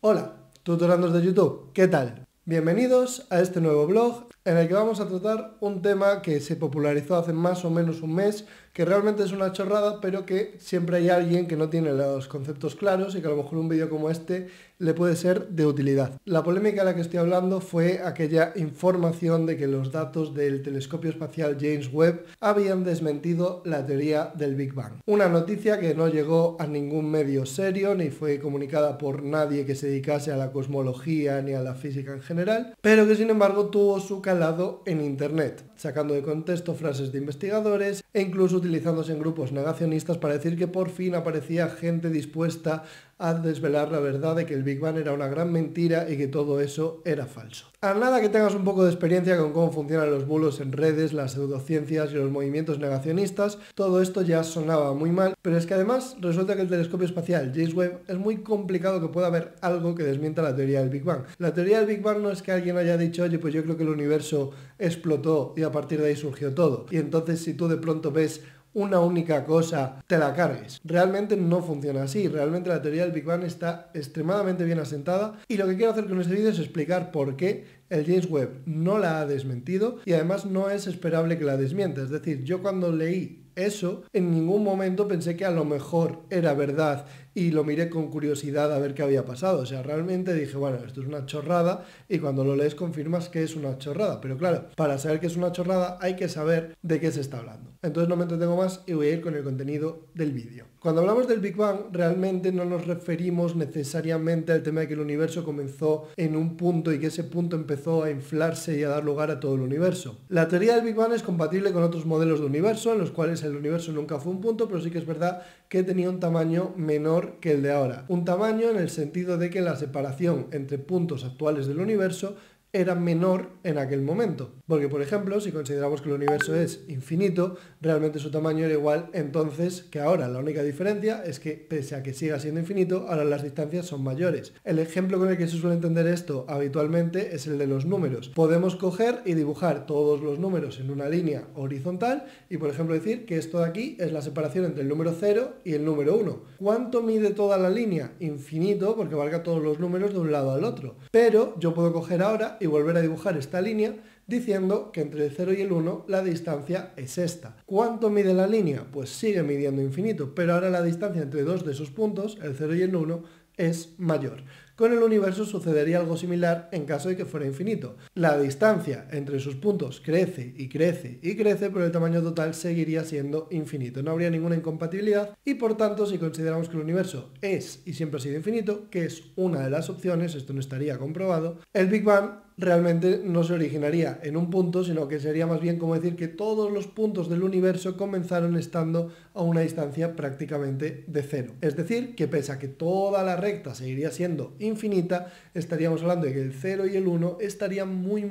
Hola, tutorandos de YouTube, ¿qué tal? Bienvenidos a este nuevo blog en el que vamos a tratar un tema que se popularizó hace más o menos un mes, que realmente es una chorrada, pero que siempre hay alguien que no tiene los conceptos claros y que a lo mejor un vídeo como este le puede ser de utilidad. La polémica de la que estoy hablando fue aquella información de que los datos del telescopio espacial James Webb habían desmentido la teoría del Big Bang. Una noticia que no llegó a ningún medio serio ni fue comunicada por nadie que se dedicase a la cosmología ni a la física en general, pero que sin embargo tuvo su calado en internet, sacando de contexto frases de investigadores e incluso utilizándose en grupos negacionistas para decir que por fin aparecía gente dispuesta a desvelar la verdad de que el Big Bang era una gran mentira y que todo eso era falso. A nada que tengas un poco de experiencia con cómo funcionan los bulos en redes, las pseudociencias y los movimientos negacionistas, todo esto ya sonaba muy mal, pero es que además resulta que el telescopio espacial James Webb es muy complicado que pueda haber algo que desmienta la teoría del Big Bang. La teoría del Big Bang no es que alguien haya dicho, oye, pues yo creo que el universo explotó y a partir de ahí surgió todo. Y entonces si tú de pronto ves una única cosa, te la cargues. Realmente no funciona así. Realmente la teoría del Big Bang está extremadamente bien asentada y lo que quiero hacer con este vídeo es explicar por qué el James Webb no la ha desmentido y además no es esperable que la desmienta. Es decir, yo cuando leí eso, en ningún momento pensé que a lo mejor era verdad y lo miré con curiosidad a ver qué había pasado. O sea, realmente dije, bueno, esto es una chorrada y cuando lo lees confirmas que es una chorrada. Pero claro, para saber que es una chorrada hay que saber de qué se está hablando. Entonces no me entretengo más y voy a ir con el contenido del vídeo. Cuando hablamos del Big Bang, realmente no nos referimos necesariamente al tema de que el universo comenzó en un punto y que ese punto empezó a inflarse y a dar lugar a todo el universo. La teoría del Big Bang es compatible con otros modelos de universo en los cuales el universo nunca fue un punto, pero sí que es verdad que tenía un tamaño menor que el de ahora. Un tamaño en el sentido de que la separación entre puntos actuales del universo era menor en aquel momento. Porque, por ejemplo, si consideramos que el universo es infinito, realmente su tamaño era igual entonces que ahora. La única diferencia es que, pese a que siga siendo infinito, ahora las distancias son mayores. El ejemplo con el que se suele entender esto habitualmente es el de los números. Podemos coger y dibujar todos los números en una línea horizontal y, por ejemplo, decir que esto de aquí es la separación entre el número 0 y el número 1. ¿Cuánto mide toda la línea? Infinito, porque valga todos los números de un lado al otro. Pero yo puedo coger ahora y volver a dibujar esta línea diciendo que entre el 0 y el 1 la distancia es esta. ¿Cuánto mide la línea? Pues sigue midiendo infinito, pero ahora la distancia entre dos de esos puntos, el 0 y el 1, es mayor. Con el universo sucedería algo similar en caso de que fuera infinito. La distancia entre sus puntos crece y crece y crece, pero el tamaño total seguiría siendo infinito. No habría ninguna incompatibilidad y por tanto, si consideramos que el universo es y siempre ha sido infinito, que es una de las opciones, esto no estaría comprobado, el Big Bang realmente no se originaría en un punto, sino que sería más bien como decir que todos los puntos del universo comenzaron estando a una distancia prácticamente de cero. Es decir, que pese a que toda la recta seguiría siendo infinita, estaríamos hablando de que el 0 y el 1 estarían muy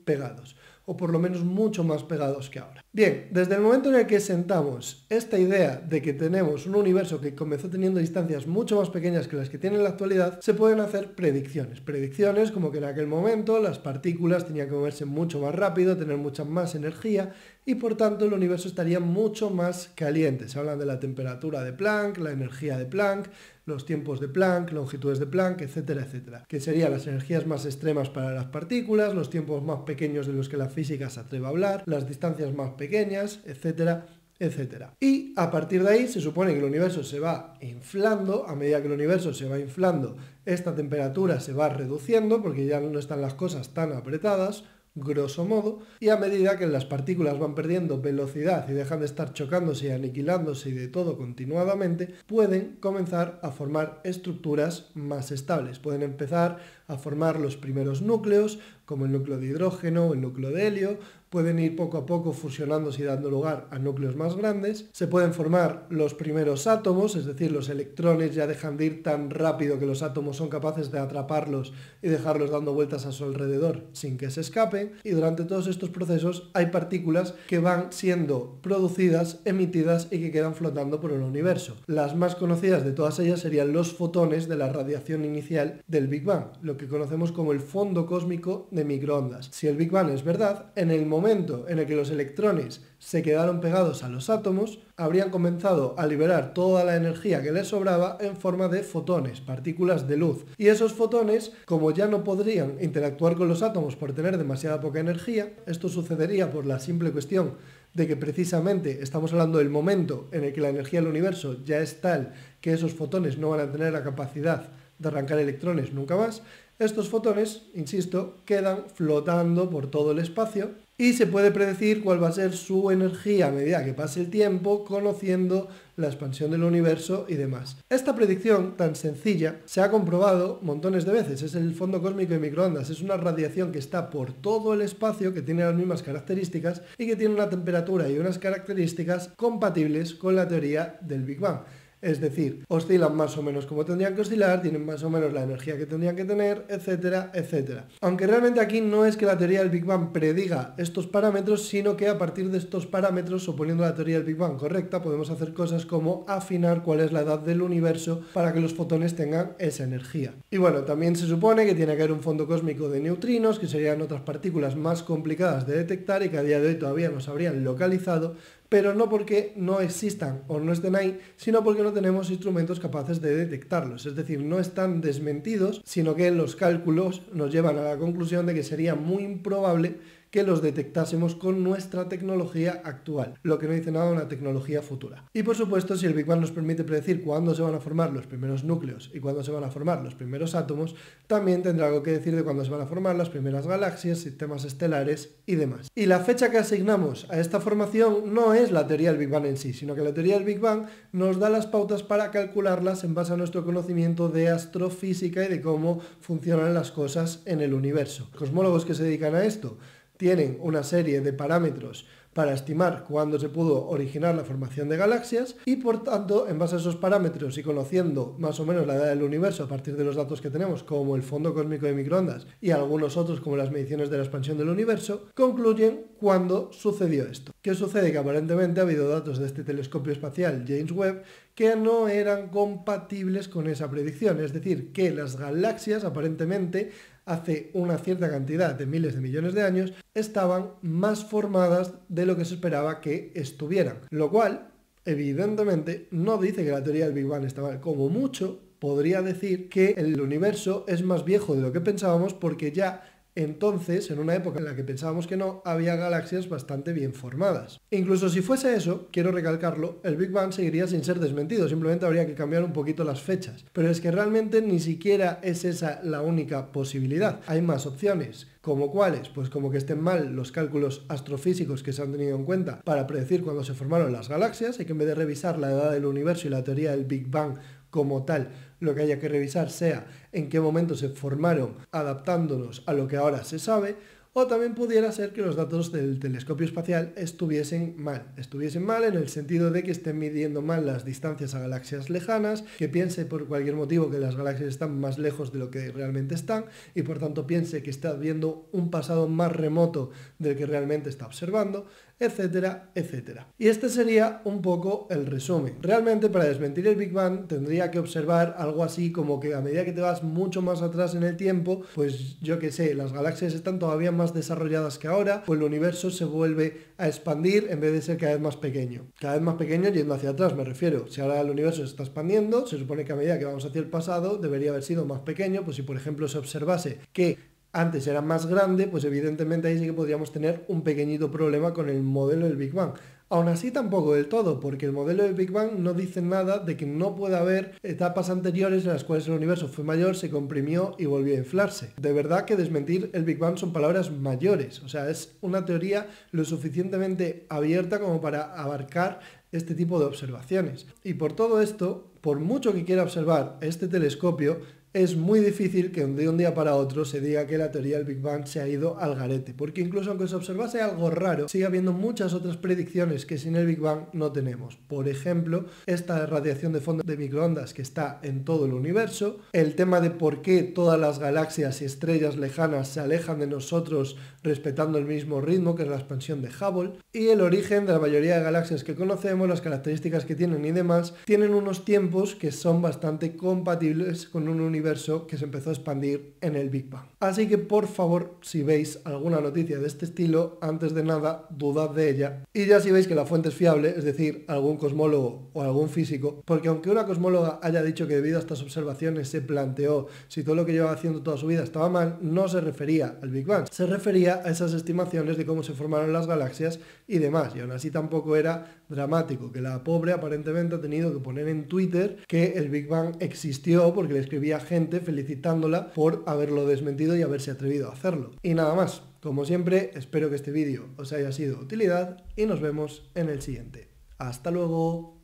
pegados, o por lo menos mucho más pegados que ahora. Bien, desde el momento en el que sentamos esta idea de que tenemos un universo que comenzó teniendo distancias mucho más pequeñas que las que tiene en la actualidad, se pueden hacer predicciones. Predicciones como que en aquel momento las partículas tenían que moverse mucho más rápido, tener mucha más energía y por tanto el universo estaría mucho más caliente. Se hablan de la temperatura de Planck, la energía de Planck, los tiempos de Planck, longitudes de Planck, etcétera, etcétera. Que serían las energías más extremas para las partículas, los tiempos más pequeños de los que la física se atreve a hablar, las distancias más pequeñas, etcétera, etcétera. Y a partir de ahí se supone que el universo se va inflando. A medida que el universo se va inflando, esta temperatura se va reduciendo porque ya no están las cosas tan apretadas, grosso modo, y a medida que las partículas van perdiendo velocidad y dejan de estar chocándose y aniquilándose y de todo continuadamente, pueden comenzar a formar estructuras más estables. Pueden empezar a formar los primeros núcleos, como el núcleo de hidrógeno o el núcleo de helio, pueden ir poco a poco fusionándose y dando lugar a núcleos más grandes, se pueden formar los primeros átomos, es decir, los electrones ya dejan de ir tan rápido que los átomos son capaces de atraparlos y dejarlos dando vueltas a su alrededor sin que se escapen, y durante todos estos procesos hay partículas que van siendo producidas, emitidas y que quedan flotando por el universo. Las más conocidas de todas ellas serían los fotones de la radiación inicial del Big Bang, lo que conocemos como el fondo cósmico de microondas. Si el Big Bang es verdad, en el momento momento en el que los electrones se quedaron pegados a los átomos, habrían comenzado a liberar toda la energía que les sobraba en forma de fotones, partículas de luz. Y esos fotones, como ya no podrían interactuar con los átomos por tener demasiada poca energía, esto sucedería por la simple cuestión de que precisamente estamos hablando del momento en el que la energía del universo ya es tal que esos fotones no van a tener la capacidad de arrancar electrones nunca más. Estos fotones, insisto, quedan flotando por todo el espacio y se puede predecir cuál va a ser su energía a medida que pase el tiempo, conociendo la expansión del universo y demás. Esta predicción tan sencilla se ha comprobado montones de veces. Es el fondo cósmico de microondas. Es una radiación que está por todo el espacio, que tiene las mismas características y que tiene una temperatura y unas características compatibles con la teoría del Big Bang. Es decir, oscilan más o menos como tendrían que oscilar, tienen más o menos la energía que tendrían que tener, etcétera, etcétera. Aunque realmente aquí no es que la teoría del Big Bang prediga estos parámetros, sino que a partir de estos parámetros, suponiendo la teoría del Big Bang correcta, podemos hacer cosas como afinar cuál es la edad del universo para que los fotones tengan esa energía. Y bueno, también se supone que tiene que haber un fondo cósmico de neutrinos, que serían otras partículas más complicadas de detectar y que a día de hoy todavía no se habrían localizado, pero no porque no existan o no estén ahí, sino porque no tenemos instrumentos capaces de detectarlos. Es decir, no están desmentidos, sino que los cálculos nos llevan a la conclusión de que sería muy improbable que los detectásemos con nuestra tecnología actual, lo que no dice nada de una tecnología futura. Y por supuesto, si el Big Bang nos permite predecir cuándo se van a formar los primeros núcleos y cuándo se van a formar los primeros átomos, también tendrá algo que decir de cuándo se van a formar las primeras galaxias, sistemas estelares y demás. Y la fecha que asignamos a esta formación no es la teoría del Big Bang en sí, sino que la teoría del Big Bang nos da las pautas para calcularlas en base a nuestro conocimiento de astrofísica y de cómo funcionan las cosas en el universo. Cosmólogos que se dedican a esto tienen una serie de parámetros para estimar cuándo se pudo originar la formación de galaxias y por tanto, en base a esos parámetros y conociendo más o menos la edad del universo a partir de los datos que tenemos, como el fondo cósmico de microondas y algunos otros como las mediciones de la expansión del universo, concluyen cuándo sucedió esto. ¿Qué sucede? Que aparentemente ha habido datos de este telescopio espacial James Webb que no eran compatibles con esa predicción, es decir, que las galaxias aparentemente hace una cierta cantidad de miles de millones de años estaban más formadas de lo que se esperaba que estuvieran, lo cual evidentemente no dice que la teoría del Big Bang está mal. Como mucho podría decir que el universo es más viejo de lo que pensábamos porque ya entonces, en una época en la que pensábamos que no, había galaxias bastante bien formadas. Incluso si fuese eso, quiero recalcarlo, el Big Bang seguiría sin ser desmentido, simplemente habría que cambiar un poquito las fechas. Pero es que realmente ni siquiera es esa la única posibilidad. Hay más opciones. ¿Como cuáles? Pues como que estén mal los cálculos astrofísicos que se han tenido en cuenta para predecir cuándo se formaron las galaxias y que en vez de revisar la edad del universo y la teoría del Big Bang como tal, lo que haya que revisar sea en qué momento se formaron adaptándonos a lo que ahora se sabe, o también pudiera ser que los datos del telescopio espacial estuviesen mal en el sentido de que estén midiendo mal las distancias a galaxias lejanas, que piense por cualquier motivo que las galaxias están más lejos de lo que realmente están y por tanto piense que está viendo un pasado más remoto del que realmente está observando, etcétera, etcétera. Y este sería un poco el resumen. Realmente para desmentir el Big Bang tendría que observar algo así como que a medida que te vas mucho más atrás en el tiempo, pues yo que sé, las galaxias están todavía más desarrolladas que ahora, pues el universo se vuelve a expandir en vez de ser cada vez más pequeño. Cada vez más pequeño yendo hacia atrás, me refiero. Si ahora el universo se está expandiendo, se supone que a medida que vamos hacia el pasado debería haber sido más pequeño, pues si por ejemplo se observase que antes era más grande, pues evidentemente ahí sí que podríamos tener un pequeñito problema con el modelo del Big Bang. Aún así tampoco del todo, porque el modelo del Big Bang no dice nada de que no pueda haber etapas anteriores en las cuales el universo fue mayor, se comprimió y volvió a inflarse. De verdad que desmentir el Big Bang son palabras mayores, o sea, es una teoría lo suficientemente abierta como para abarcar este tipo de observaciones. Y por todo esto, por mucho que quiera observar este telescopio, es muy difícil que de un día para otro se diga que la teoría del Big Bang se ha ido al garete, porque incluso aunque se observase algo raro, sigue habiendo muchas otras predicciones que sin el Big Bang no tenemos. Por ejemplo, esta radiación de fondo de microondas que está en todo el universo, el tema de por qué todas las galaxias y estrellas lejanas se alejan de nosotros respetando el mismo ritmo, que es la expansión de Hubble, y el origen de la mayoría de galaxias que conocemos, las características que tienen y demás, tienen unos tiempos que son bastante compatibles con un universo universo que se empezó a expandir en el Big Bang. Así que por favor, si veis alguna noticia de este estilo, antes de nada, dudad de ella. Y ya si veis que la fuente es fiable, es decir, algún cosmólogo o algún físico, porque aunque una cosmóloga haya dicho que debido a estas observaciones se planteó si todo lo que llevaba haciendo toda su vida estaba mal, no se refería al Big Bang, se refería a esas estimaciones de cómo se formaron las galaxias y demás, y aún así tampoco era dramático, que la pobre aparentemente ha tenido que poner en Twitter que el Big Bang existió porque le escribía gente felicitándola por haberlo desmentido y haberse atrevido a hacerlo. Y nada más, como siempre, espero que este vídeo os haya sido de utilidad y nos vemos en el siguiente. ¡Hasta luego!